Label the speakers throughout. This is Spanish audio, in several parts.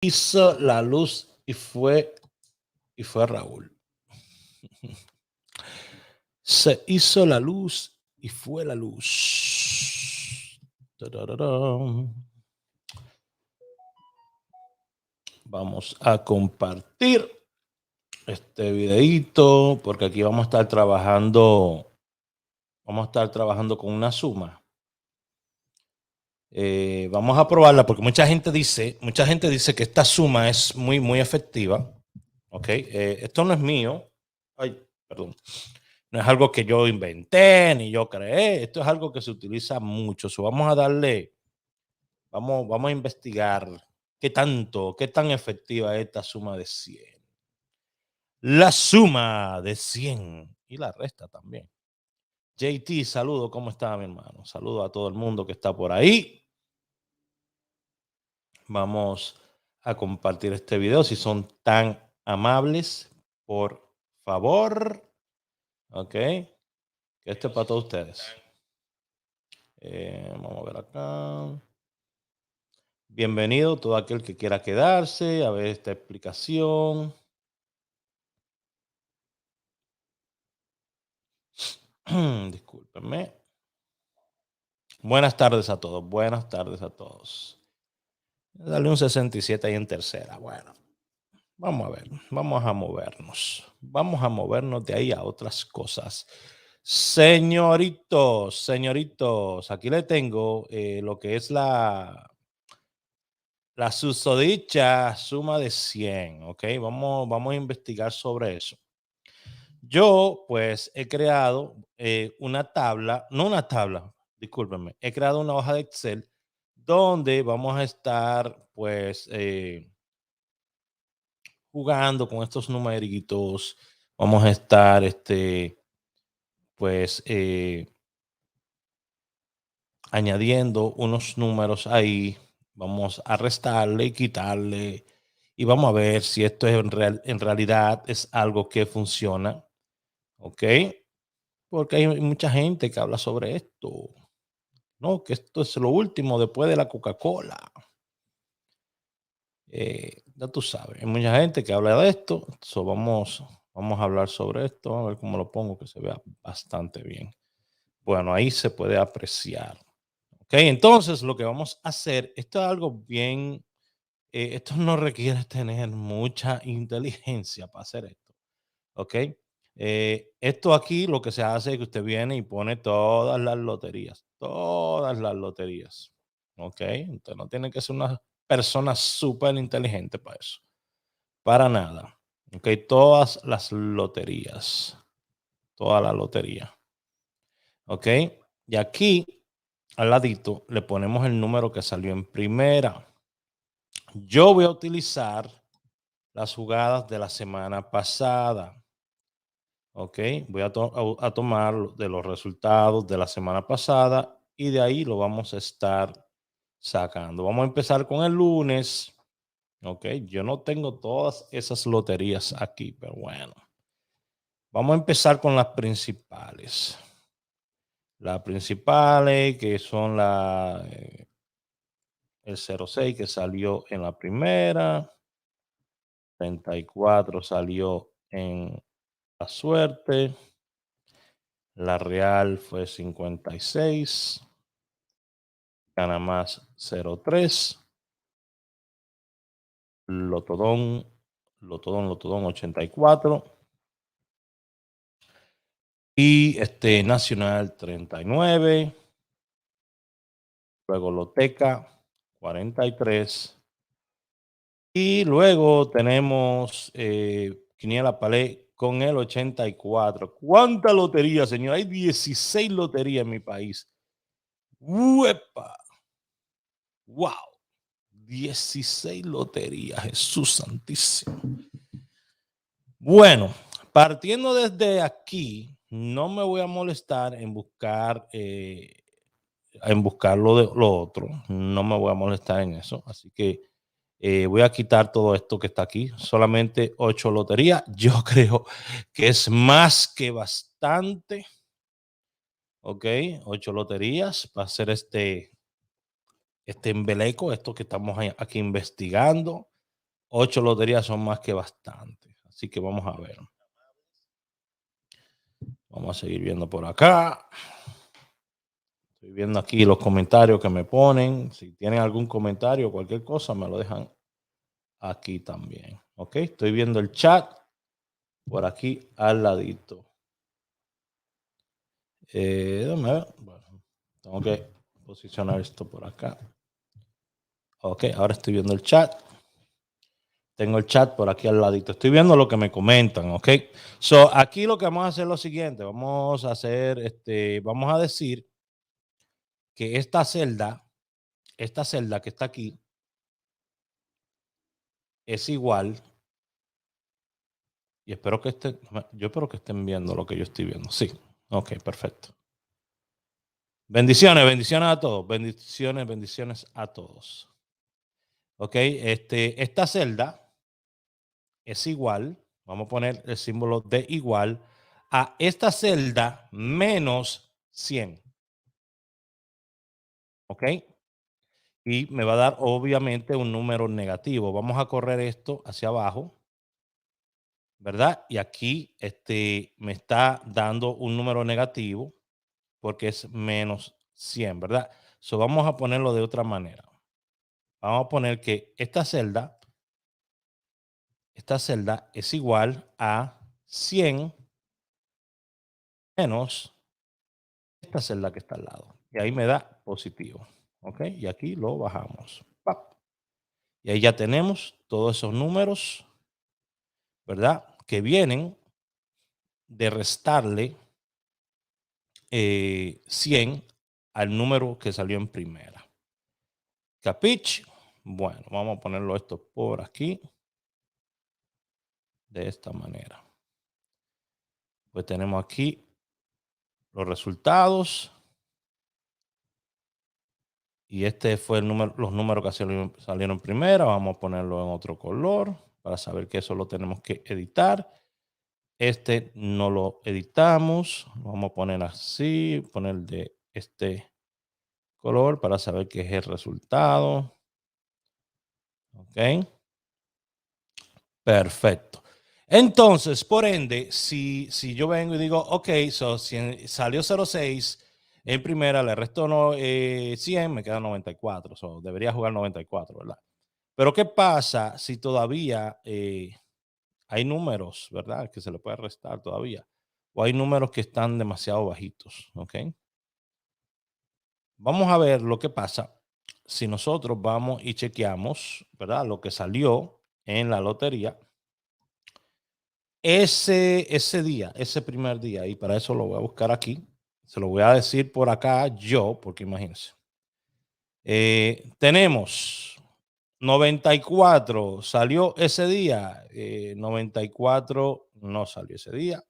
Speaker 1: hizo la luz y fue Raúl. Se hizo la luz y fue la luz. Tarararán. Vamos a compartir este videito porque aquí vamos a estar trabajando con una suma. Vamos a probarla porque mucha gente dice que esta suma es muy efectiva. Ok, esto no es mío. Ay, perdón. No es algo que yo inventé ni yo creé. Esto es algo que se utiliza mucho. Vamos a darle, vamos a investigar qué tan efectiva es esta suma de 100. La suma de 100 y la resta también. JT, saludo, ¿cómo está mi hermano? Saludo a todo el mundo que está por ahí. Vamos a compartir este video si son tan amables, por favor. Ok, esto es para todos ustedes. Vamos a ver acá. Bienvenido todo aquel que quiera quedarse a ver esta explicación. Discúlpenme. Buenas tardes a todos. Buenas tardes a todos. Dale un 67 ahí en tercera. Bueno, vamos a ver. Vamos a movernos. Vamos a movernos de ahí a otras cosas. Señoritos, aquí le tengo lo que es la susodicha suma de 100, ¿ok? Vamos a investigar sobre eso. Yo, pues, he creado discúlpenme, he creado una hoja de Excel donde vamos a estar, pues, jugando con estos numeritos. Vamos a estar, pues, añadiendo unos números ahí. Vamos a restarle y quitarle y vamos a ver si esto es en realidad es algo que funciona. ¿Ok? Porque hay mucha gente que habla sobre esto. No, que esto es lo último después de la Coca-Cola. Ya tú sabes, hay mucha gente que habla de esto. Vamos a hablar sobre esto. Vamos a ver cómo lo pongo que se vea bastante bien. Bueno, ahí se puede apreciar. Ok, entonces lo que vamos a hacer, esto es algo bien, esto no requiere tener mucha inteligencia para hacer esto. Ok, esto aquí lo que se hace es que usted viene y pone todas las loterías. Ok, usted no tiene que ser una persona súper inteligente para eso. Para nada. Ok, todas las loterías. Toda la lotería. Ok, y aquí al ladito le ponemos el número que salió en primera. Yo voy a utilizar las jugadas de la semana pasada. Ok, voy a tomar de los resultados de la semana pasada y de ahí lo vamos a estar sacando. Vamos a empezar con el lunes. Ok, yo no tengo todas esas loterías aquí, pero bueno. Vamos a empezar con las principales. Las principales que son el 06 que salió en la primera. 34 salió en la suerte. La Real fue 56. Gana más 03. Lotodón 84. Y Nacional 39. Luego Loteca 43. Y luego tenemos Quiniela Palé con el 84. ¿Cuánta lotería, señor? Hay 16 loterías en mi país. ¡Uepa! ¡Wow! 16 loterías, Jesús santísimo. Bueno, partiendo desde aquí, no me voy a molestar en buscar lo otro. No me voy a molestar en eso. Así que voy a quitar todo esto que está aquí. Solamente 8 loterías. Yo creo que es más que bastante. Ok, 8 loterías para hacer este embeleco, esto que estamos aquí investigando. 8 loterías son más que bastante. Así que vamos a ver. Vamos a seguir viendo por acá. Estoy viendo aquí los comentarios que me ponen. Si tienen algún comentario o cualquier cosa, me lo dejan aquí también. Ok, estoy viendo el chat por aquí al ladito. Déjame ver. Bueno, tengo que posicionar esto por acá. Ok, ahora estoy viendo el chat. Tengo el chat por aquí al ladito. Estoy viendo lo que me comentan, ok. So, aquí lo que vamos a hacer es lo siguiente. Vamos a hacer, vamos a decir que esta celda que está aquí, es igual. Y espero que yo espero que estén viendo lo que yo estoy viendo. Sí. Ok, perfecto. Bendiciones, bendiciones a todos. Bendiciones, bendiciones a todos. Ok, esta celda es igual. Vamos a poner el símbolo de igual a esta celda menos 100. Ok. Y me va a dar obviamente un número negativo. Vamos a correr esto hacia abajo, ¿verdad? Y aquí me está dando un número negativo porque es menos 100, ¿verdad? So, vamos a ponerlo de otra manera. Vamos a poner que esta celda es igual a 100 menos esta celda que está al lado. Y ahí me da positivo. ¿Ok? Y aquí lo bajamos. ¡Pap! Y ahí ya tenemos todos esos números, ¿verdad? Que vienen de restarle 100 al número que salió en primera. ¿Capich? Bueno, vamos a ponerlo esto por aquí. De esta manera. Pues tenemos aquí los resultados. Y este fue el número, los números que salieron en primera. Vamos a ponerlo en otro color para saber que eso lo tenemos que editar. Este no lo editamos. Lo vamos a poner así, poner de este color para saber qué es el resultado. Ok. Perfecto. Entonces, por ende, si yo vengo y digo, ok, si salió 0.6 en primera, le resto 100, me queda 94. Debería jugar 94, ¿verdad? Pero ¿qué pasa si todavía hay números, ¿verdad? Que se le puede restar todavía. O hay números que están demasiado bajitos, ¿ok? Vamos a ver lo que pasa si nosotros vamos y chequeamos, ¿verdad? Lo que salió en la lotería ese día, ese primer día. Y para eso lo voy a buscar aquí. Se lo voy a decir por acá yo, porque imagínense. Tenemos 94, salió ese día. 94 no salió ese día.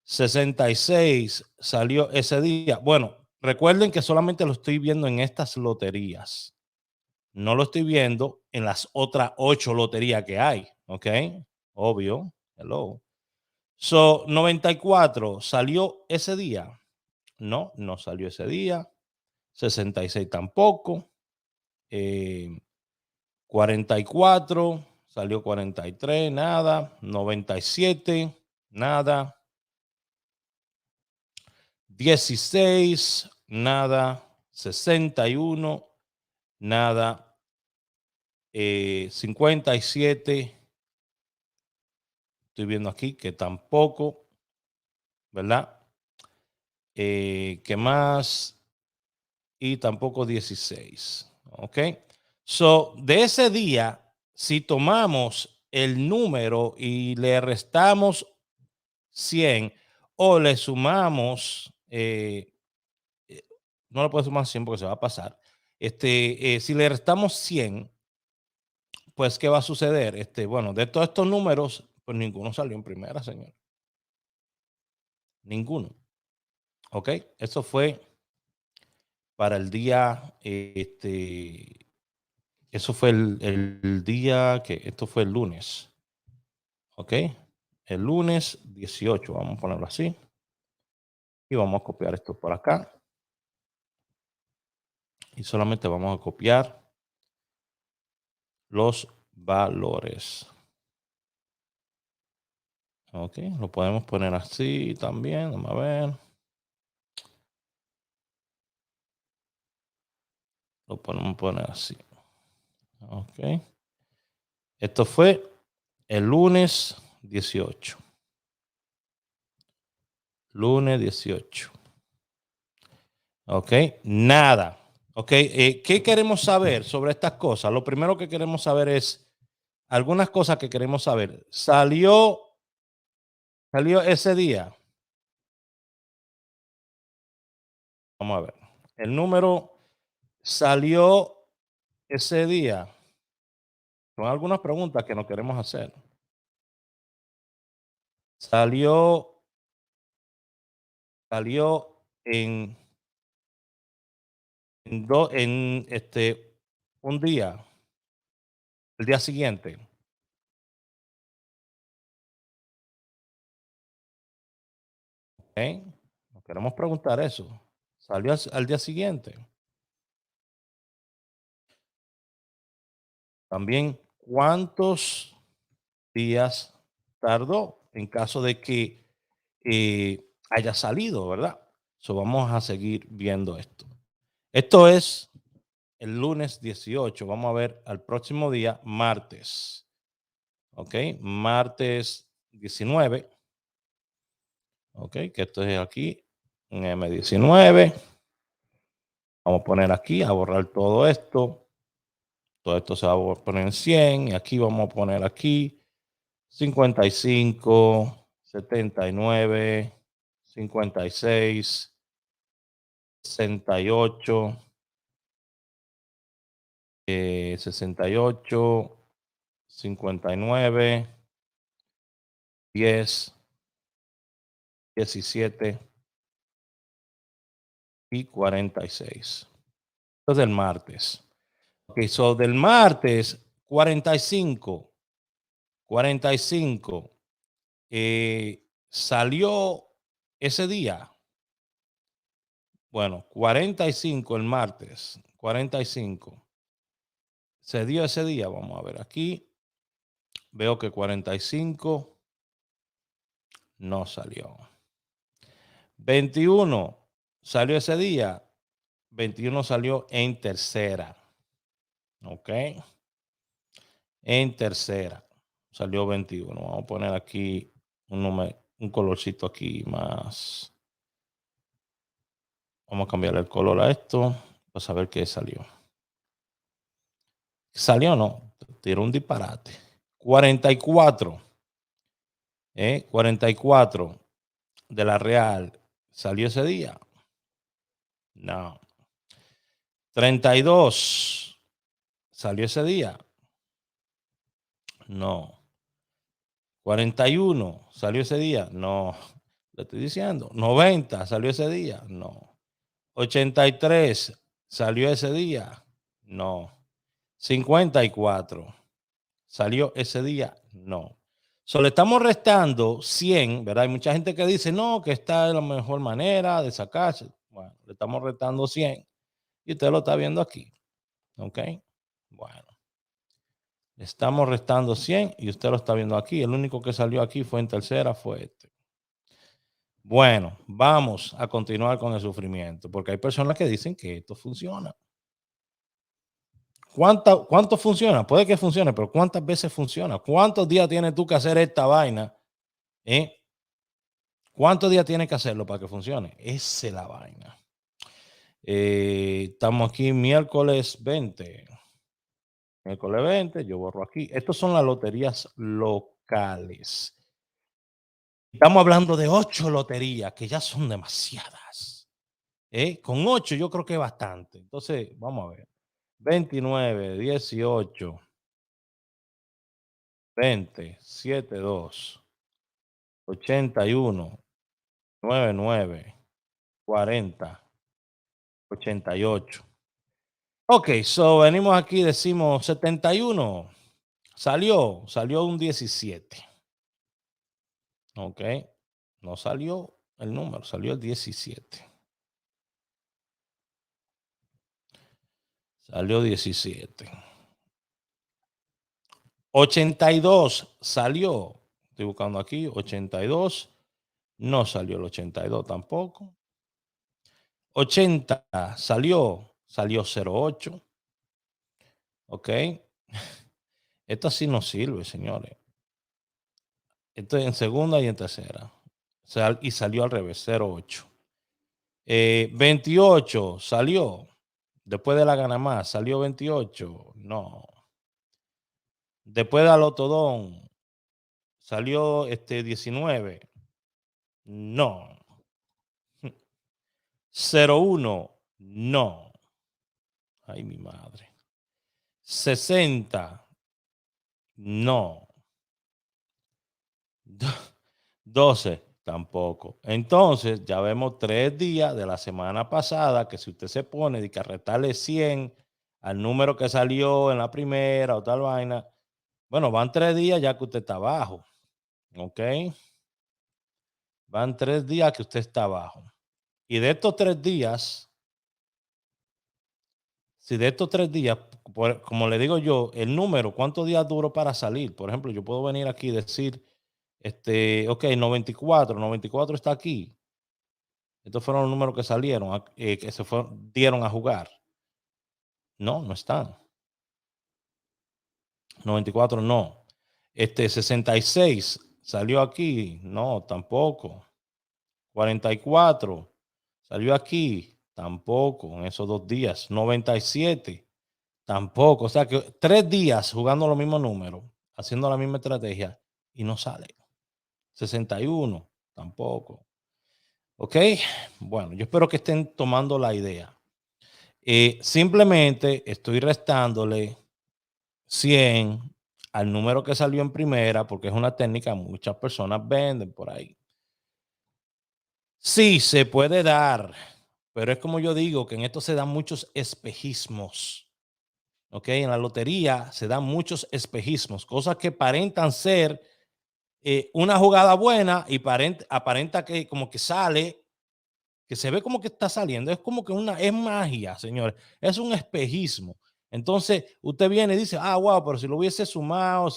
Speaker 1: 66 salió ese día. Bueno, recuerden que solamente lo estoy viendo en estas loterías. No lo estoy viendo en las otras 8 loterías que hay. ¿Ok? Obvio. Hello. So, 94 salió ese día. No, no salió ese día. 66 tampoco. 44 salió 43, nada. 97, nada. 16, nada. 61, nada. 57, estoy viendo aquí que tampoco, ¿verdad? ¿Qué más? Y tampoco 16. ¿Ok? So, de ese día, si tomamos el número y le restamos 100 o le sumamos, no le puedo sumar 100 porque se va a pasar. Si le restamos 100, pues, ¿qué va a suceder? Bueno, de todos estos números, pues ninguno salió en primera, señor. Ninguno. ¿Ok? Eso fue para el día, eso fue el día que, esto fue el lunes. ¿Ok? El lunes 18, vamos a ponerlo así. Y vamos a copiar esto por acá. Y solamente vamos a copiar los valores. Ok, lo podemos poner así también. Vamos a ver. Lo podemos poner así. Ok. Esto fue el lunes 18. Lunes 18. Ok, nada. Ok, ¿qué queremos saber sobre estas cosas? Lo primero que queremos saber es algunas cosas que queremos saber. Salió ese día. Vamos a ver. El número salió ese día. Son algunas preguntas que nos queremos hacer. Salió en un día, el día siguiente. ¿Ok? Nos queremos preguntar eso. Salió al día siguiente. También, ¿cuántos días tardó en caso de que haya salido, verdad? So, vamos a seguir viendo esto. Esto es el lunes 18. Vamos a ver al próximo día, martes. Ok, martes 19. Ok, que esto es aquí, en M19. Vamos a poner aquí, a borrar todo esto. Todo esto se va a poner en 100. Y aquí vamos a poner aquí 55, 79, 56, 68, 68, 59, 10, 17 y 46. Esto es del martes. Ok, so del martes 45, 45, salió ese día. Bueno, 45 el martes, 45. Se dio ese día, vamos a ver aquí. Veo que 45 no salió. 21 salió ese día. 21 salió en tercera. Ok. En tercera salió 21. Vamos a poner aquí un colorcito aquí más. Vamos a cambiar el color a esto para saber qué salió. ¿Salió o no? Tiró un disparate. 44. 44 de la Real. ¿Salió ese día? No. 32. ¿Salió ese día? No. 41. ¿Salió ese día? No. Le estoy diciendo. 90. ¿Salió ese día? No. 83. ¿Salió ese día? No. 54. ¿Salió ese día? No. So, le estamos restando 100, ¿verdad? Hay mucha gente que dice, no, que esta es la mejor manera de sacarse. Bueno, le estamos restando 100 y usted lo está viendo aquí. ¿Ok? Bueno, le estamos restando 100 y usted lo está viendo aquí. El único que salió aquí fue en tercera, fue este. Bueno, vamos a continuar con el sufrimiento, porque hay personas que dicen que esto funciona. ¿Cuánto funciona? Puede que funcione, pero ¿cuántas veces funciona? ¿Cuántos días tienes tú que hacer esta vaina? ¿Cuántos días tienes que hacerlo para que funcione? Esa es la vaina. Estamos aquí miércoles 20. Miércoles 20, yo borro aquí. Estos son las loterías locales. Estamos hablando de 8 loterías, que ya son demasiadas. Con 8 yo creo que es bastante. Entonces, vamos a ver. 29, 18, 20, 72, 81, 99, 40, 88. Ok, so venimos aquí, decimos 71. Salió un 17. Ok, no salió el número, salió el 17. Salió 17. 82 salió. Estoy buscando aquí. 82. No salió el 82 tampoco. 80 salió. Salió 08. Ok. Esto sí no sirve, señores. Esto es en segunda y en tercera. Y salió al revés. 08. 28 salió. Después de la gana más. Salió 28. No. Después de Alotodón. Salió 19. No. 01. No. Ay, mi madre. 60. No. 12. Tampoco. Entonces, ya vemos 3 días de la semana pasada que si usted se pone de que restarle 100 al número que salió en la primera o tal vaina, bueno, van 3 días ya que usted está abajo. ¿Ok? Van 3 días que usted está abajo. Y de estos 3 días, si de estos 3 días, como le digo yo, el número, ¿cuántos días duró para salir? Por ejemplo, yo puedo venir aquí y decir, ok, 94 está aquí. Estos fueron los números que salieron, que dieron a jugar. No, no están. 94 no. 66 salió aquí. No, tampoco. 44 salió aquí. Tampoco en esos 2 días. 97 tampoco. O sea que 3 días jugando los mismos números, haciendo la misma estrategia y no sale. 61 tampoco. Ok. Bueno, yo espero que estén tomando la idea. Simplemente estoy restándole 100 al número que salió en primera, porque es una técnica que muchas personas venden por ahí. Sí, se puede dar, pero es como yo digo, que en esto se dan muchos espejismos. ¿Ok? En la lotería se dan muchos espejismos, cosas que aparentan ser una jugada buena y aparenta que como que sale, que se ve como que está saliendo. Es como que es magia, señores. Es un espejismo. Entonces, usted viene y dice, wow, pero si lo hubiese sumado,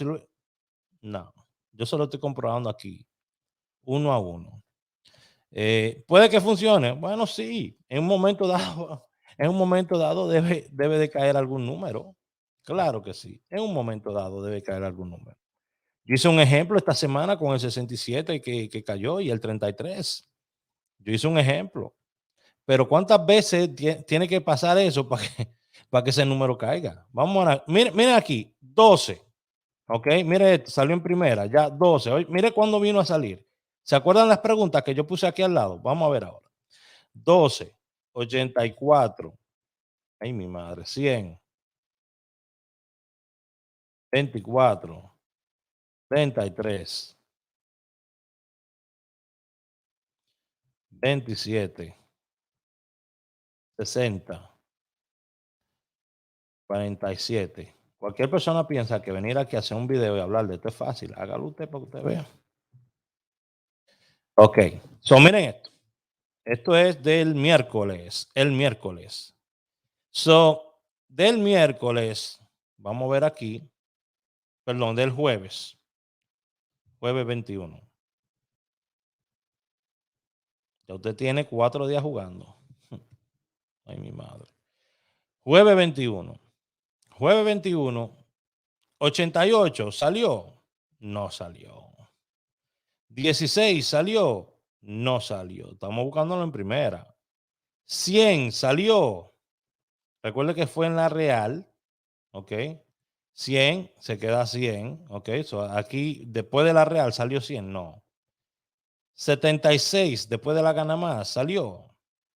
Speaker 1: no, yo solo estoy comprobando aquí, uno a uno. ¿Puede que funcione? Bueno, sí, en un momento dado, en un momento dado debe de caer algún número. Claro que sí, en un momento dado debe caer algún número. Yo hice un ejemplo esta semana con el 67 que cayó y el 33. Yo hice un ejemplo. Pero ¿cuántas veces tiene que pasar eso para que ese número caiga? Vamos a miren aquí, 12. Ok, mire esto, salió en primera, ya 12. Oye, mire cuándo vino a salir. ¿Se acuerdan las preguntas que yo puse aquí al lado? Vamos a ver ahora. 12, 84. Ay, mi madre, 100, 24, 33, 27, 60, 47. Cualquier persona piensa que venir aquí a hacer un video y hablar de esto es fácil. Hágalo usted para que usted vea. Ok, miren esto. Esto es del miércoles, el miércoles. Del miércoles, vamos a ver aquí, perdón, del jueves 21. Ya usted tiene 4 días jugando. Ay, mi madre. Jueves 21. Jueves 21. 88 salió. No salió. 16 salió. No salió. Estamos buscándolo en primera. 100 salió. Recuerde que fue en la Real. Ok. 100 se queda 100. Ok. Aquí después de la Real salió 100. No. 76 después de la gana más salió.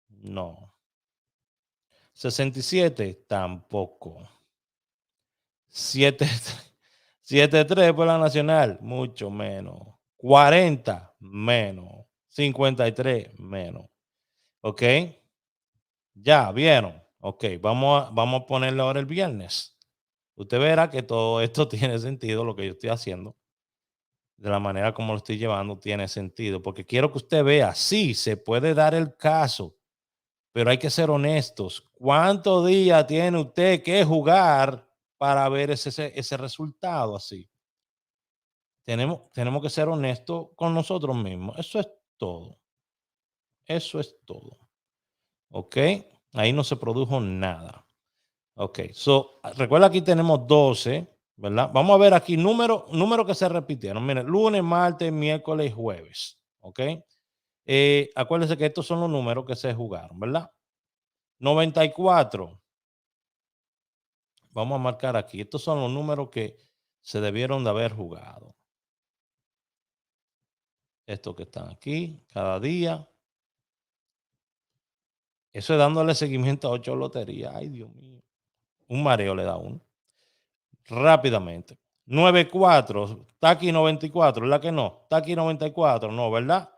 Speaker 1: No. 67 tampoco. 73 por la nacional, mucho menos. 40 menos. 53 menos. ¿Ok? Ya vieron. Ok, vamos a ponerle ahora el viernes. Usted verá que todo esto tiene sentido, lo que yo estoy haciendo. De la manera como lo estoy llevando tiene sentido, porque quiero que usted vea, sí, se puede dar el caso, pero hay que ser honestos. ¿Cuántos días tiene usted que jugar para ver ese resultado así. Tenemos que ser honestos con nosotros mismos. Eso es todo. Eso es todo. ¿Ok? Ahí no se produjo nada. Ok. So, recuerda aquí tenemos 12, ¿verdad? Vamos a ver aquí números que se repitieron. Miren, lunes, martes, miércoles y jueves. ¿Ok? Acuérdense que estos son los números que se jugaron, ¿verdad? 94. Vamos a marcar aquí. Estos son los números que se debieron de haber jugado. Estos que están aquí, cada día. Eso es dándole seguimiento a 8 loterías. Ay, Dios mío. Un mareo le da uno. Rápidamente. 94. Está aquí 94. ¿Verdad que no? Está aquí 94. No, ¿verdad?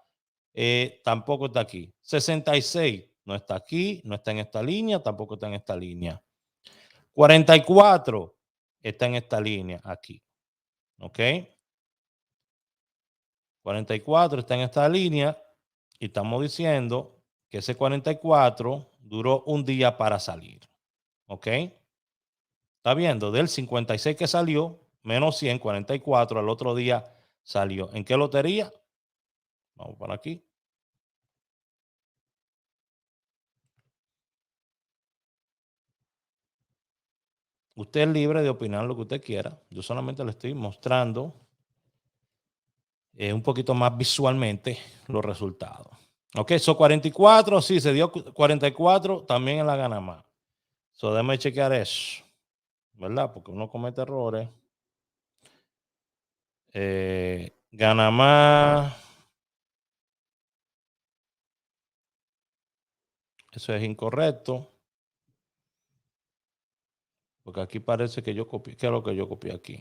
Speaker 1: Tampoco está aquí. 66. No está aquí. No está en esta línea. Tampoco está en esta línea. 44. Está en esta línea. Aquí. ¿Ok? 44 está en esta línea. Y estamos diciendo que ese 44 duró un día para salir. ¿Ok? Está viendo, del 56 que salió, menos 100, 44, al otro día salió. ¿En qué lotería? Vamos para aquí. Usted es libre de opinar lo que usted quiera. Yo solamente le estoy mostrando un poquito más visualmente los resultados. Ok, son 44, sí, se dio 44 también en la gana más. So, déjame chequear eso, ¿verdad? Porque uno comete errores. Gana más. Eso es incorrecto. Porque aquí parece que yo copié. ¿Qué es lo que yo copié aquí?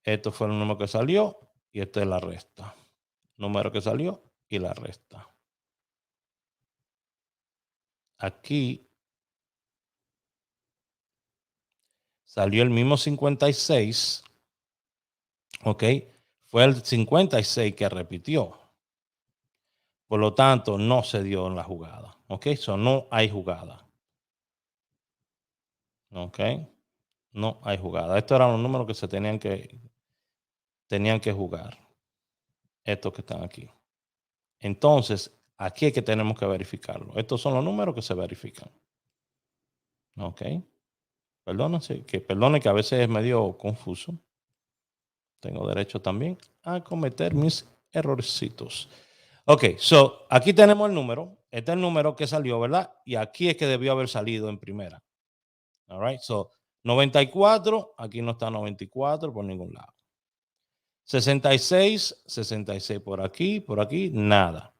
Speaker 1: Esto fue el número que salió y esta es la resta. Número que salió y la resta. Aquí salió el mismo 56. Ok. Fue el 56 que repitió. Por lo tanto, no se dio en la jugada. Ok. So no hay jugada. Ok. No hay jugada. Estos eran los números que se tenían que jugar. Estos que están aquí. Entonces, aquí es que tenemos que verificarlo. Estos son los números que se verifican. Ok. Perdone que a veces es medio confuso. Tengo derecho también a cometer mis errorcitos. Ok, so aquí tenemos el número. Este es el número que salió, ¿verdad? Y aquí es que debió haber salido en primera. All right, so 94, aquí no está 94 por ningún lado. 66 por aquí, nada.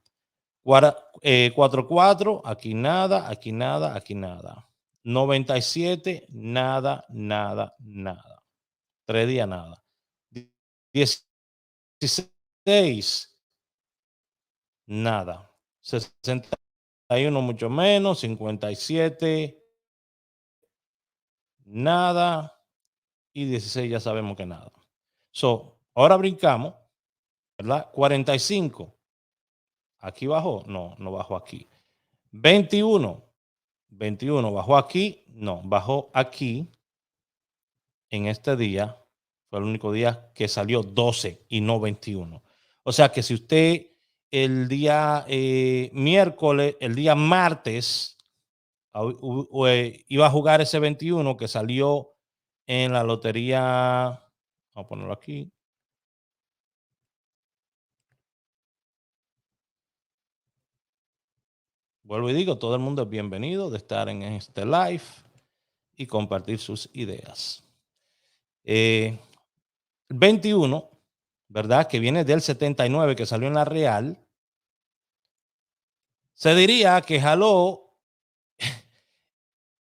Speaker 1: 44, aquí nada, aquí nada, aquí nada. 97, nada, nada, nada. 3 días, nada. 16, nada. 61, mucho menos. 57, nada. Y 16 ya sabemos que nada. So, ahora brincamos, ¿verdad? 45. Aquí bajó, no bajó aquí. 21 bajó aquí, no, bajó aquí. En este día fue el único día que salió 12 y no 21. O sea que si usted el día miércoles, el día martes, iba a jugar ese 21 que salió en la lotería, vamos a ponerlo aquí. Vuelvo y digo, todo el mundo es bienvenido de estar en este live y compartir sus ideas. 21, ¿verdad? Que viene del 79 que salió en la Real. Se diría que jaló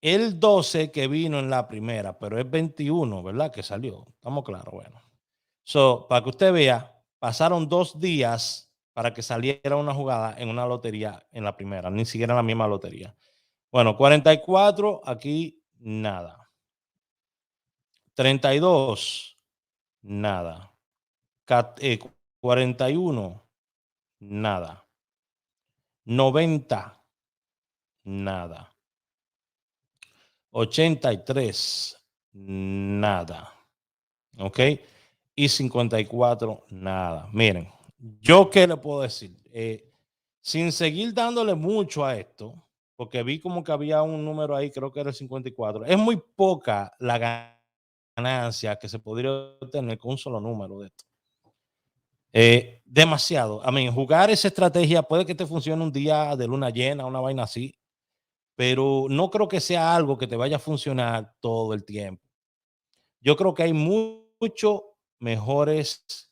Speaker 1: el 12 que vino en la primera, pero es 21, ¿verdad? Que salió. Estamos claros, bueno. So, para que usted vea, pasaron 2 días para que saliera una jugada en una lotería en la primera, ni siquiera en la misma lotería. Bueno, 44, aquí nada. 32, nada. 41, nada. 90, nada. 83, nada. ¿Ok? Y 54, nada. Miren, ¿yo qué le puedo decir? Sin seguir dándole mucho a esto, porque vi como que había un número ahí, creo que era el 54. Es muy poca la ganancia que se podría obtener con un solo número de esto. Demasiado. A mí, jugar esa estrategia puede que te funcione un día de luna llena, una vaina así, pero no creo que sea algo que te vaya a funcionar todo el tiempo. Yo creo que hay mucho mejores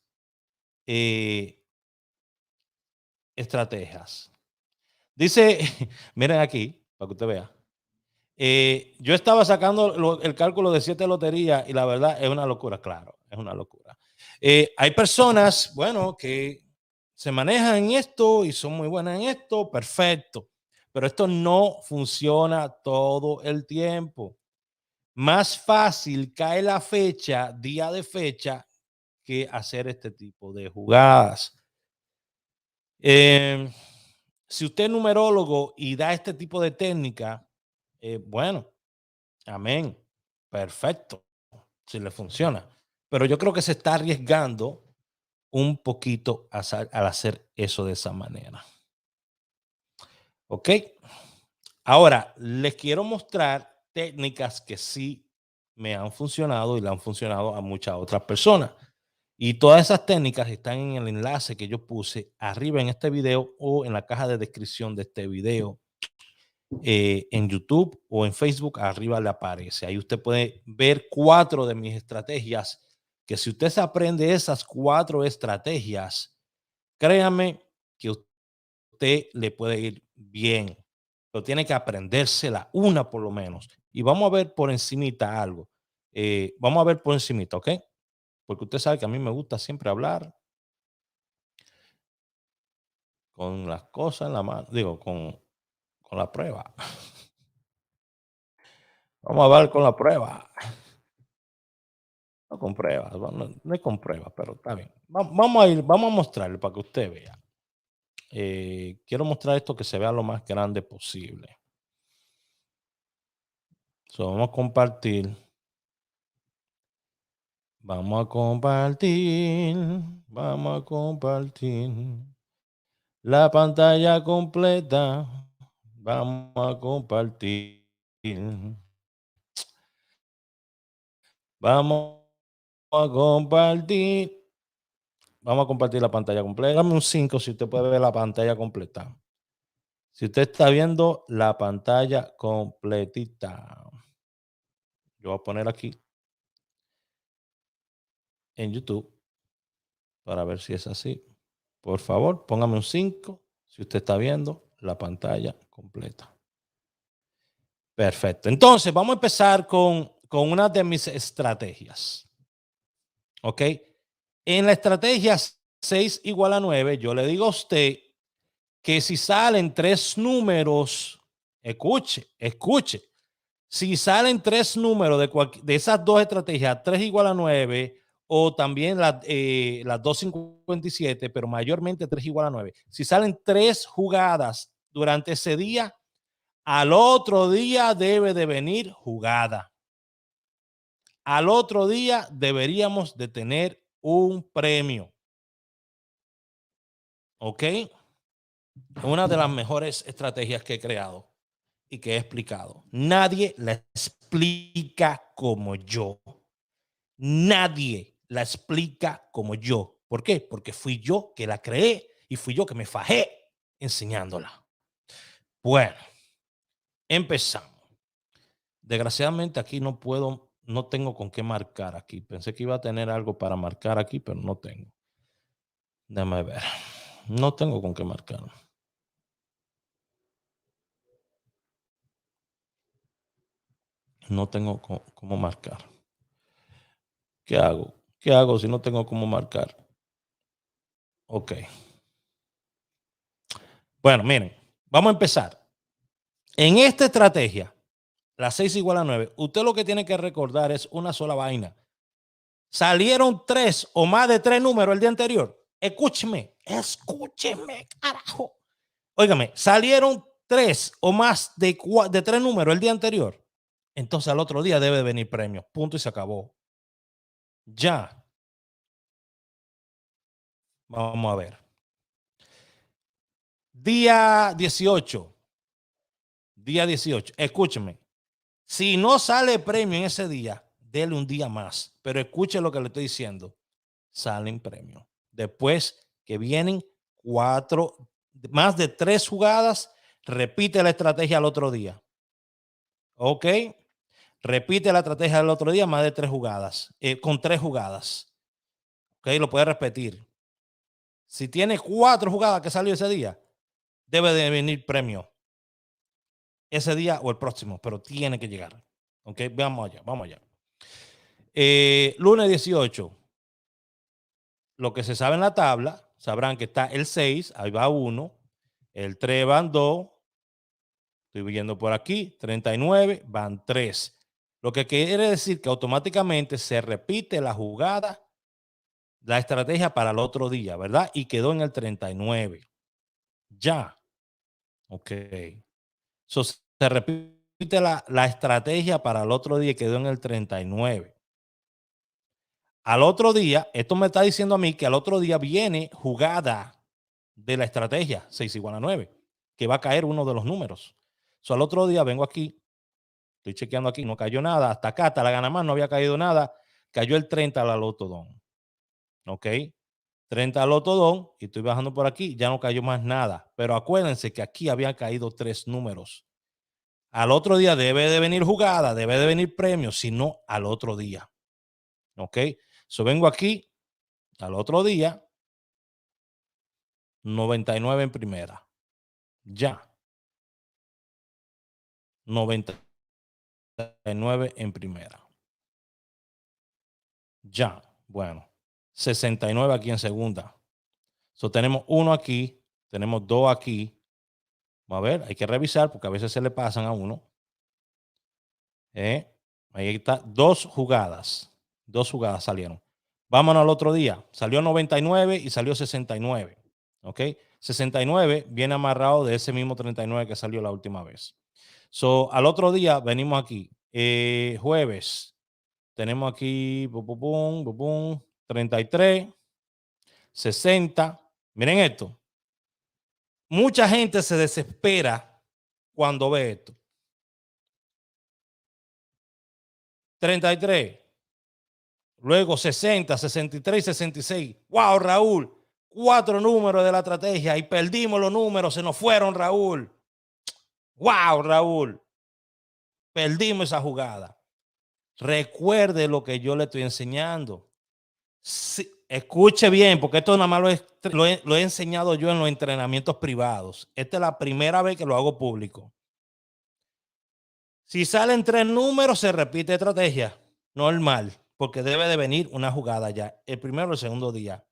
Speaker 1: eh, estrategias. Dice, miren aquí, para que usted vea. Yo estaba sacando el cálculo de 7 loterías y la verdad es una locura, claro, es una locura. Hay personas, bueno, que se manejan en esto y son muy buenas en esto, perfecto, pero esto no funciona todo el tiempo. Más fácil cae la fecha, día de fecha, que hacer este tipo de jugadas. Eh, si usted es numerólogo y da este tipo de técnica, bueno, amén, perfecto, si le funciona. Pero yo creo que se está arriesgando un poquito al hacer eso de esa manera. ¿Ok? Ahora, les quiero mostrar técnicas que sí me han funcionado y le han funcionado a muchas otras personas. Y todas esas técnicas están en el enlace que yo puse arriba en este video o en la caja de descripción de este video. En YouTube o en Facebook, arriba le aparece. Ahí usted puede ver 4 de mis estrategias, que si usted se aprende esas 4 estrategias, créame que usted le puede ir bien. Pero tiene que aprendérsela una por lo menos. Y vamos a ver por encimita algo. Vamos a ver por encimita, ¿ok? Porque usted sabe que a mí me gusta siempre hablar con las cosas en la mano, digo, con la prueba. Vamos a ver con la prueba. No con pruebas, no es con pruebas, pero está bien. Vamos a mostrarle para que usted vea. Quiero mostrar esto que se vea lo más grande posible. Vamos a compartir. Vamos a compartir. Vamos a compartir la pantalla completa. Vamos a compartir. Vamos a compartir. Vamos a compartir la pantalla completa. Dame un 5 si usted puede ver la pantalla completa. Si usted está viendo la pantalla completita, yo voy a poner aquí en YouTube para ver si es así. Por favor, póngame un 5 si usted está viendo la pantalla completa. Perfecto. Entonces, vamos a empezar con una de mis estrategias. ¿Ok? En la estrategia 6 igual a 9, yo le digo a usted que si salen 3 números, escuche. Si salen 3 números de esas 2 estrategias, 3 igual a 9, o también las 257, pero mayormente 3 igual a 9. Si salen 3 jugadas durante ese día, al otro día debe de venir jugada. Al otro día deberíamos de tener un premio. ¿Ok? Una de las mejores estrategias que he creado y que he explicado. Nadie la explica como yo. Nadie la explica como yo. ¿Por qué? Porque fui yo que la creé y fui yo que me fajé enseñándola. Bueno, empezamos. Desgraciadamente aquí no tengo con qué marcar aquí. Pensé que iba a tener algo para marcar aquí, pero no tengo. Déjame ver. No tengo con qué marcar. No tengo cómo marcar. ¿Qué hago? ¿Qué hago si no tengo cómo marcar? Ok. Bueno, miren, vamos a empezar. En esta estrategia, la 6 igual a 9, usted lo que tiene que recordar es una sola vaina. Salieron 3 o más de 3 números el día anterior. Escúcheme, carajo. Óigame, salieron 3 o más de 3 números el día anterior. entonces al otro día debe de venir premio. Punto y se acabó. Ya. Vamos a ver. Día 18. Día 18. Escúcheme. Si no sale premio en ese día, dele un día más. Pero escuche lo que le estoy diciendo. Salen premios. Después que vienen más de 3 jugadas, repite la estrategia al otro día. ¿Ok? Repite la estrategia del otro día, más de 3 jugadas, con 3 jugadas. ¿Ok? Lo puede repetir. Si tiene 4 jugadas que salió ese día, debe de venir premio. Ese día o el próximo, pero tiene que llegar. ¿Ok? Vamos allá, vamos allá. Lunes 18. Lo que se sabe en la tabla, sabrán que está el 6, ahí va 1, el 3 van 2, estoy viendo por aquí, 39 van 3. Lo que quiere decir que automáticamente se repite la jugada, la estrategia para el otro día, ¿verdad? Y quedó en el 39. Ya. Ok. So, se repite la estrategia para el otro día y quedó en el 39. Al otro día, esto me está diciendo a mí que al otro día viene jugada de la estrategia 6 igual a 9, que va a caer uno de los números. So, al otro día vengo aquí, estoy chequeando aquí, no cayó nada, hasta acá, hasta la gana más, no había caído nada, cayó el 30 a la lotodón. ¿Ok? 30 al lotodón y estoy bajando por aquí, ya no cayó más nada. Pero acuérdense que aquí habían caído 3 números. Al otro día debe de venir jugada, debe de venir premio, si no al otro día. ¿Ok? So vengo aquí al otro día, 99 en primera. Ya. 99 en primera. Ya. Bueno. 69 aquí en segunda. So tenemos 1 aquí, tenemos 2 aquí. Vamos a ver, hay que revisar porque a veces se le pasan a uno. Ahí está, 2 jugadas. 2 jugadas salieron. Vámonos al otro día. Salió 99 y salió 69. ¿Ok? 69 viene amarrado de ese mismo 39 que salió la última vez. So, al otro día venimos aquí. Jueves. Tenemos aquí 33, 60. Miren esto. Mucha gente se desespera cuando ve esto. 33. Luego 60, 63, 66. ¡Wow, Raúl! 4 números de la estrategia y perdimos los números, se nos fueron, Raúl. ¡Wow, Raúl! Perdimos esa jugada. Recuerde lo que yo le estoy enseñando. Sí, escuche bien, porque esto nada más lo he enseñado yo en los entrenamientos privados. Esta es la primera vez que lo hago público. Si salen 3 números, se repite estrategia. Normal, porque debe de venir una jugada ya, el primero o el segundo día.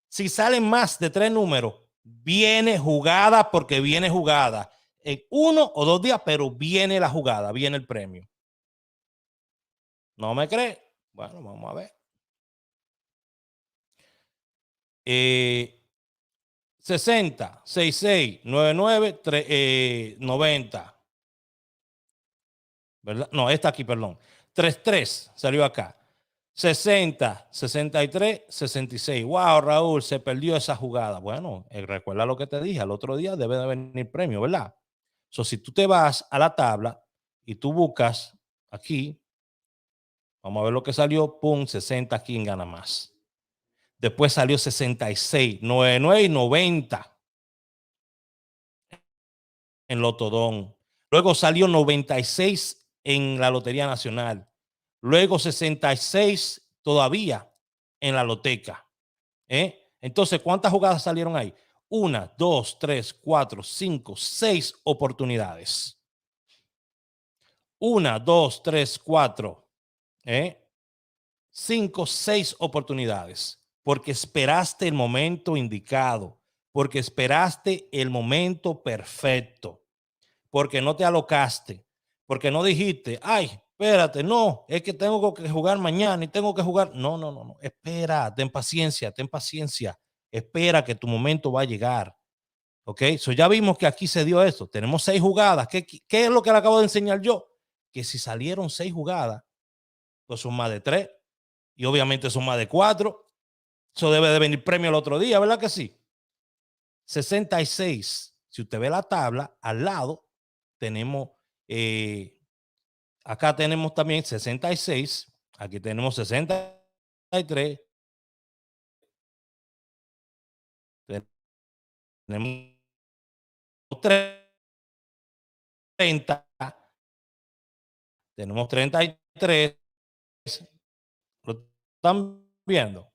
Speaker 1: Si salen más de 3 números, viene jugada porque viene jugada. En 1 o 2 días, pero viene la jugada, viene el premio. ¿No me cree? Bueno, vamos a ver. 60, 66, 99, 90. ¿Verdad? No, esta aquí, perdón. 33 salió acá. 60, 63, 66. Wow, Raúl, se perdió esa jugada. Bueno, recuerda lo que te dije, al otro día debe de venir premio, ¿verdad? So, si tú te vas a la tabla y tú buscas aquí, vamos a ver lo que salió, pum, 60, ¿quién gana más? Después salió 66, 99 y 90 en Lotodón. Luego salió 96 en la Lotería Nacional. Luego 66 todavía en la Loteca. Entonces, ¿cuántas jugadas salieron ahí? 1, 2, 3, 4, 5, 6 oportunidades. 1, 2, 3, 4, 5, 6 oportunidades. Porque esperaste el momento indicado. Porque esperaste el momento perfecto. Porque no te alocaste. Porque no dijiste, ay, espérate, no, es que tengo que jugar mañana y tengo que jugar. No, no, no, no. Espera, ten paciencia, ten paciencia. Espera que tu momento va a llegar. ¿Ok? So ya vimos que aquí se dio eso. Tenemos 6 jugadas. ¿Qué es lo que le acabo de enseñar yo? que si salieron 6 jugadas, pues son más de 3. Y obviamente son más de 4. Eso debe de venir premio el otro día, ¿verdad que sí? 66. Si usted ve la tabla, al lado tenemos, acá tenemos también 66. Aquí tenemos 63. Tenemos 30. Tenemos 33. ¿Lo están viendo?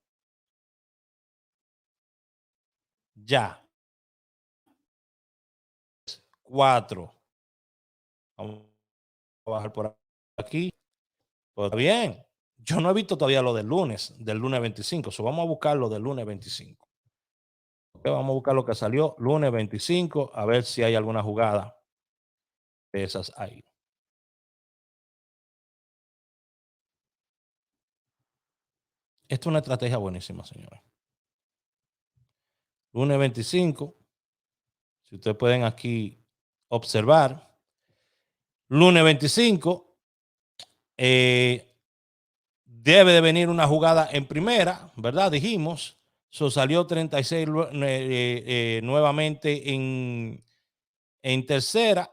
Speaker 1: Ya. 4. Vamos a bajar por aquí. Pues bien. Yo no he visto todavía lo del lunes 25. So vamos a buscar lo del lunes 25. Okay, vamos a buscar lo que salió lunes 25, a ver si hay alguna jugada de esas ahí. Esta es una estrategia buenísima, señores. Lunes 25. Si ustedes pueden aquí observar. Lunes 25. Debe de venir una jugada en primera, ¿verdad? Dijimos. Salió 36 nuevamente en tercera.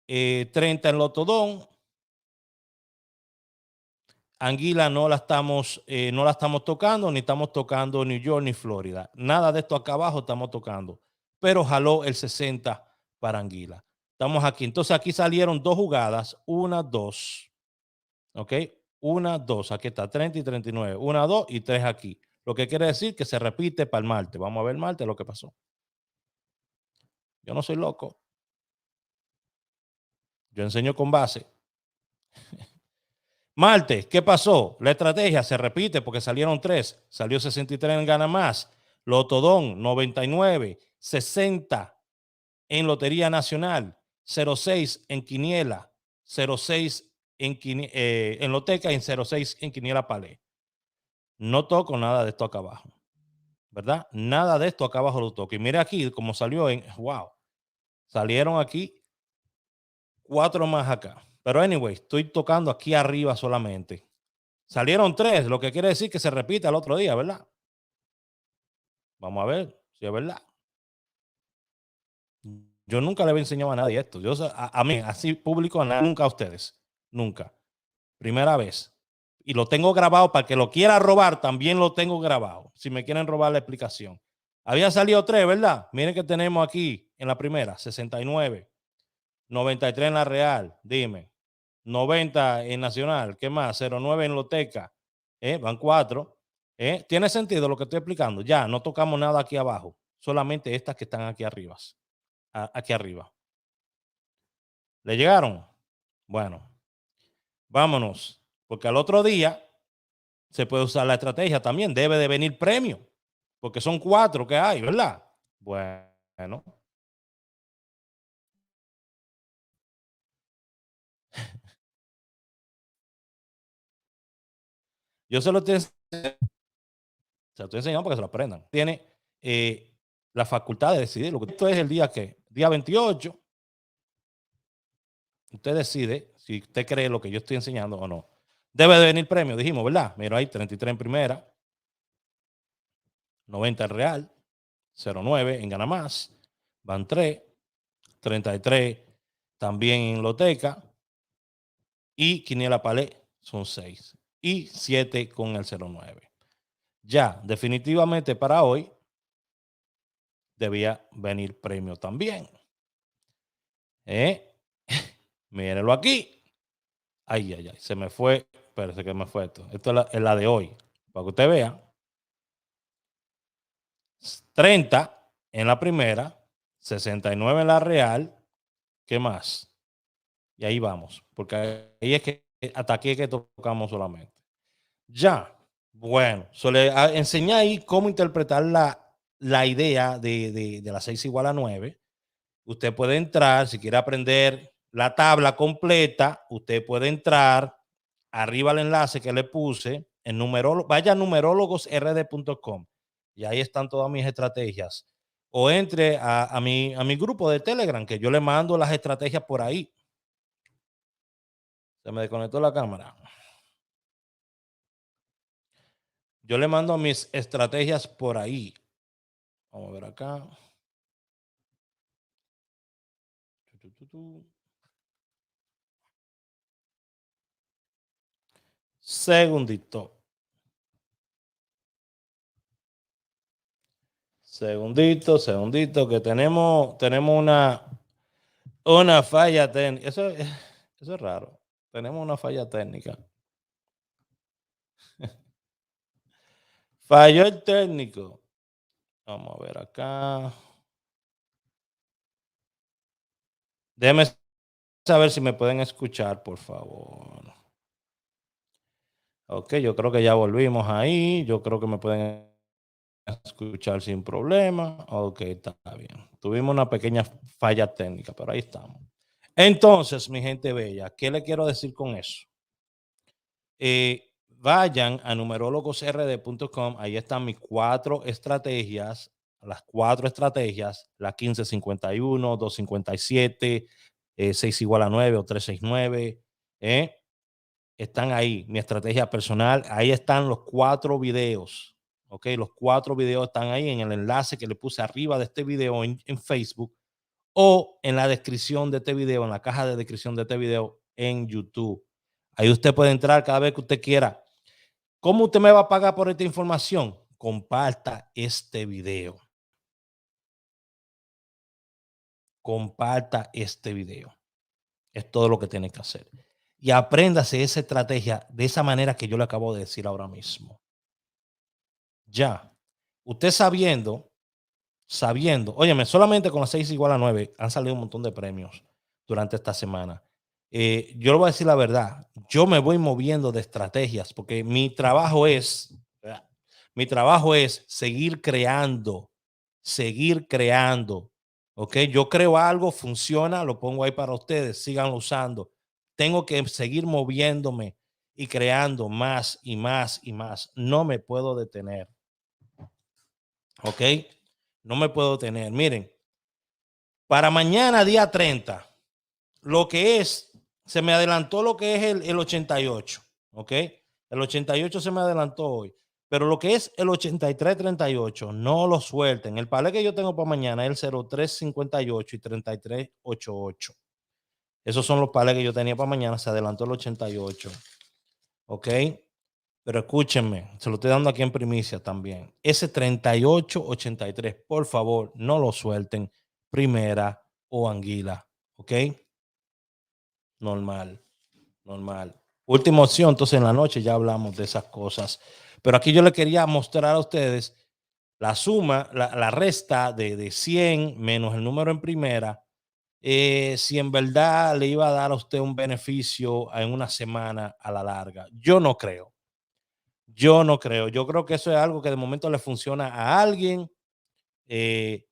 Speaker 1: 30 en Lotodón. Anguila no la estamos tocando, ni estamos tocando New York ni Florida. Nada de esto acá abajo estamos tocando. Pero jaló el 60 para Anguila. Estamos aquí. Entonces aquí salieron 2 jugadas. 1, 2. ¿Ok? 1, 2. Aquí está 30 y 39. 1, 2 y 3 aquí. Lo que quiere decir que se repite para el martes. Vamos a ver el martes lo que pasó. Yo no soy loco. Yo enseño con base. Martes, ¿qué pasó? La estrategia se repite porque salieron 3. Salió 63 en Gana Más. Lotodón, 99. 60 en Lotería Nacional. 06 en Quiniela. 06 en Loteca y en 06 en Quiniela Palé. No toco nada de esto acá abajo. ¿Verdad? Nada de esto acá abajo lo toco. Y mire aquí como salió en... ¡Wow! Salieron aquí 4 más acá. Pero anyway, estoy tocando aquí arriba solamente. Salieron 3, lo que quiere decir que se repite al otro día, ¿verdad? Vamos a ver si es verdad. Yo nunca le había enseñado a nadie esto. Yo a mí, así público, nunca a ustedes. Nunca. Primera vez. Y lo tengo grabado para que lo quiera robar, también lo tengo grabado. Si me quieren robar la explicación. Había salido 3, ¿verdad? Miren que tenemos aquí en la primera, 69. 93 en la Real, dime. 90 en Nacional, ¿qué más? 09 en Loteca, van 4. ¿Tiene sentido lo que estoy explicando? Ya, no tocamos nada aquí abajo, solamente estas que están aquí arriba. Aquí arriba. ¿Le llegaron? Bueno, vámonos, porque al otro día se puede usar la estrategia también, debe de venir premio, porque son 4 que hay, ¿verdad? Bueno. Yo se lo estoy enseñando para que se lo aprendan. Tiene la facultad de decidir. Lo que esto es el día que, día 28. Usted decide si usted cree lo que yo estoy enseñando o no. Debe de venir premio, dijimos, ¿verdad? Mira ahí, 33 en primera, 90 en Real, 09 en Gana Más, van 3, 33 también en Loteca y Quiniela Palé son 6 y 7 con el 09. Ya, definitivamente para hoy debía venir premio también. Mírenlo aquí. Ay, ay, ay, se me fue. Parece que me fue esto. Esto es la de hoy. Para que usted vea. 30 en la primera, 69 en la Real. ¿Qué más? Y ahí vamos. Porque ahí es que hasta aquí es que tocamos solamente. Ya. Bueno, le enseñé ahí cómo interpretar la idea de las 6 igual a 9. Usted puede entrar, si quiere aprender la tabla completa, usted puede entrar arriba al enlace que le puse, vaya a numerologosrd.com y ahí están todas mis estrategias. O entre a mi grupo de Telegram, que yo le mando las estrategias por ahí. Se me desconectó la cámara. Yo le mando mis estrategias por ahí. Vamos a ver acá. Segundito. Segundito, que tenemos una falla técnica. Eso es raro. Tenemos una falla técnica. Falló el técnico. Vamos a ver acá. Déjenme saber si me pueden escuchar, por favor. Ok, yo creo que ya volvimos ahí. Yo creo que me pueden escuchar sin problema. Ok, está bien. Tuvimos una pequeña falla técnica, pero ahí estamos. Entonces, mi gente bella, ¿qué le quiero decir con eso? Vayan a numerologosrd.com. Ahí están mis 4 estrategias, las 4 estrategias, la 1551, 257, 6 igual a 9 o 369. Están ahí, mi estrategia personal. Ahí están los 4 videos. Ok, los 4 videos están ahí en el enlace que le puse arriba de este video en Facebook o en la descripción de este video, en la caja de descripción de este video en YouTube. Ahí usted puede entrar cada vez que usted quiera. ¿Cómo usted me va a pagar por esta información? Comparta este video. Comparta este video. Es todo lo que tiene que hacer. Y apréndase esa estrategia de esa manera que yo le acabo de decir ahora mismo. Ya. Usted sabiendo, óyeme, solamente con las 6 igual a 9 han salido un montón de premios durante esta semana. Yo le voy a decir la verdad, yo me voy moviendo de estrategias porque mi trabajo es seguir creando, ¿ok? Yo creo algo, funciona, lo pongo ahí para ustedes, síganlo usando. Tengo que seguir moviéndome y creando más y más y más. No me puedo detener, ¿ok? No me puedo detener. Miren, para mañana, día 30, lo que es, se me adelantó lo que es el 88, ¿ok? El 88 se me adelantó hoy, pero lo que es el 83-38, no lo suelten. El palé que yo tengo para mañana es el 0358 y 3388. Esos son los palés que yo tenía para mañana, se adelantó el 88, ¿ok? Pero escúchenme, se lo estoy dando aquí en primicia también. Ese 38-83, por favor, no lo suelten. Primera o anguila, ¿ok? Normal. Última opción, entonces en la noche ya hablamos de esas cosas. Pero aquí yo le quería mostrar a ustedes la suma, la resta de 100 menos el número en primera. Si en verdad le iba a dar a usted un beneficio en una semana a la larga. Yo no creo. Yo creo que eso es algo que de momento le funciona a alguien. De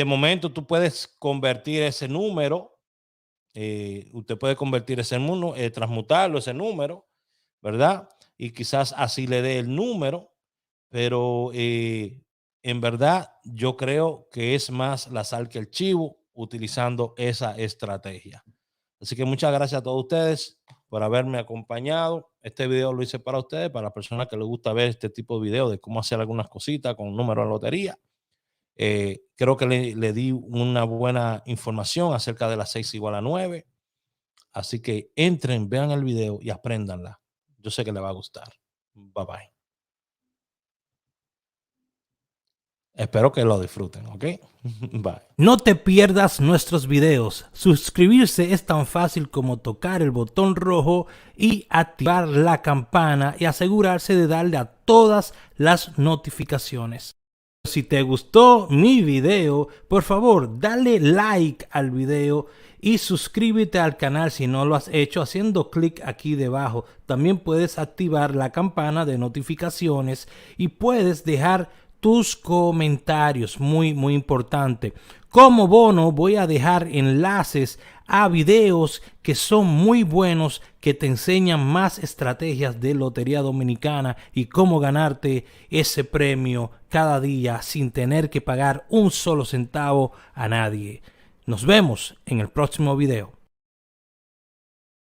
Speaker 1: momento tú puedes convertir ese número. Usted puede convertir ese número, transmutarlo, ese número, ¿verdad? Y quizás así le dé el número, pero en verdad yo creo que es más la sal que el chivo utilizando esa estrategia. Así que muchas gracias a todos ustedes por haberme acompañado. Este video lo hice para ustedes, para las personas que les gusta ver este tipo de videos de cómo hacer algunas cositas con números de lotería. Creo que le di una buena información acerca de las 6 igual a 9. Así que entren, vean el video y apréndanla. Yo sé que les va a gustar. Bye bye. Espero que lo disfruten, ¿ok? Bye.
Speaker 2: No te pierdas nuestros videos. Suscribirse es tan fácil como tocar el botón rojo y activar la campana y asegurarse de darle a todas las notificaciones. Si te gustó mi video, por favor, dale like al video y suscríbete al canal si no lo has hecho haciendo clic aquí debajo. También puedes activar la campana de notificaciones y puedes dejar tus comentarios, muy importante. Como bono voy a dejar enlaces a videos que son muy buenos, que te enseñan más estrategias de Lotería Dominicana y cómo ganarte ese premio cada día sin tener que pagar un solo centavo a nadie. Nos vemos en el próximo video.